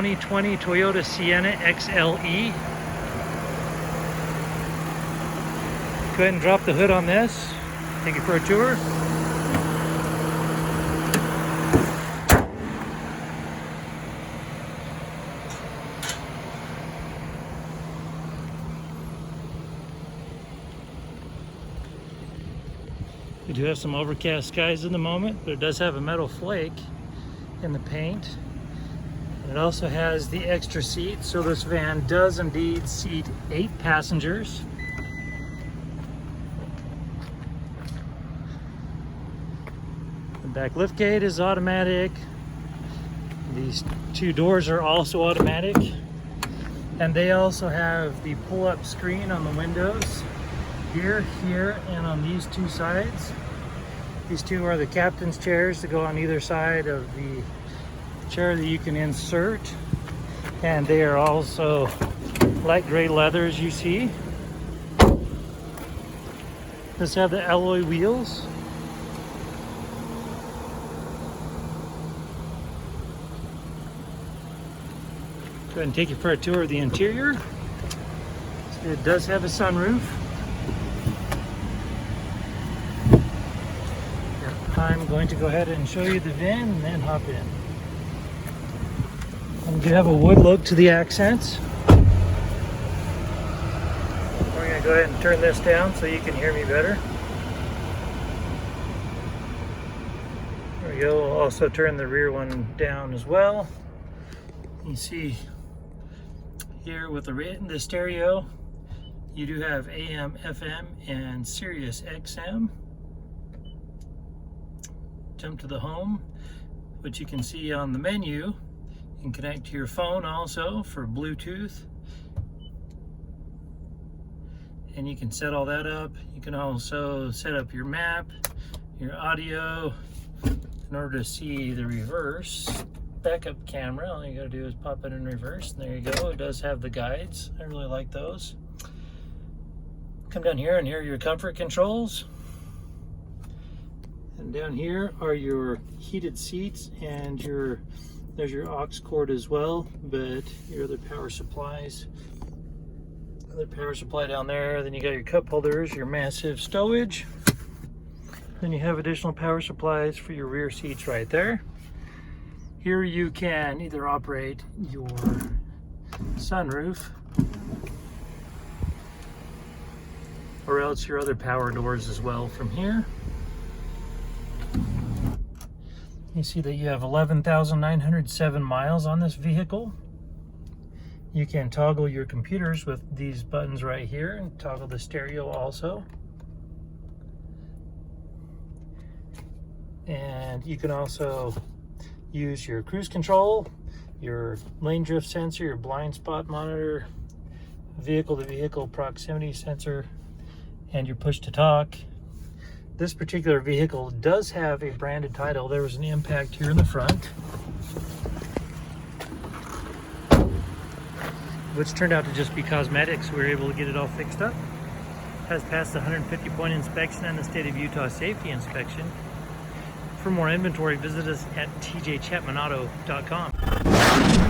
2020 Toyota Sienna XLE. Go ahead and drop the hood on this. Take it for a tour. We do have some overcast skies in the moment, but it does have a metal flake in the paint. And it also has the extra seat, so this van does indeed seat 8 passengers. The back liftgate is automatic. These 2 doors are also automatic. And they also have the pull-up screen on the windows. Here, and on these 2 sides. These 2 are the captain's chairs to go on either side of the chair that you can insert. And they are also light gray leather, as you see. This have the alloy wheels. Go ahead and take you for a tour of the interior. It does have a sunroof. I'm going to go ahead and show you the VIN and then hop in. And you have a wood look to the accents. We're going to go ahead and turn this down so you can hear me better. There we go. We'll also turn the rear one down as well. You see here with the stereo, you do have AM, FM, and Sirius XM. Jump to the home, which you can see on the menu. You can connect to your phone also for Bluetooth. And you can set all that up. You can also set up your map, your audio. In order to see the reverse backup camera, all you gotta do is pop it in reverse, and there you go. It does have the guides. I really like those. Come down here, and here are your comfort controls. And down here are your heated seats, and there's your aux cord as well, but your other power supplies. Other power supply down there. Then you got your cup holders, your massive stowage. Then you have additional power supplies for your rear seats right there. Here you can either operate your sunroof or else your other power doors as well from here. You see that you have 11,907 miles on this vehicle. You can toggle your computers with these buttons right here and toggle the stereo also. And you can also use your cruise control, your lane drift sensor, your blind spot monitor, vehicle-to-vehicle proximity sensor, and your push to talk. This particular vehicle does have a branded title. There was an impact here in the front, which turned out to just be cosmetics. We were able to get it all fixed up. Has passed the 150-point inspection and the state of Utah safety inspection. For more inventory, visit us at tjchapmanauto.com.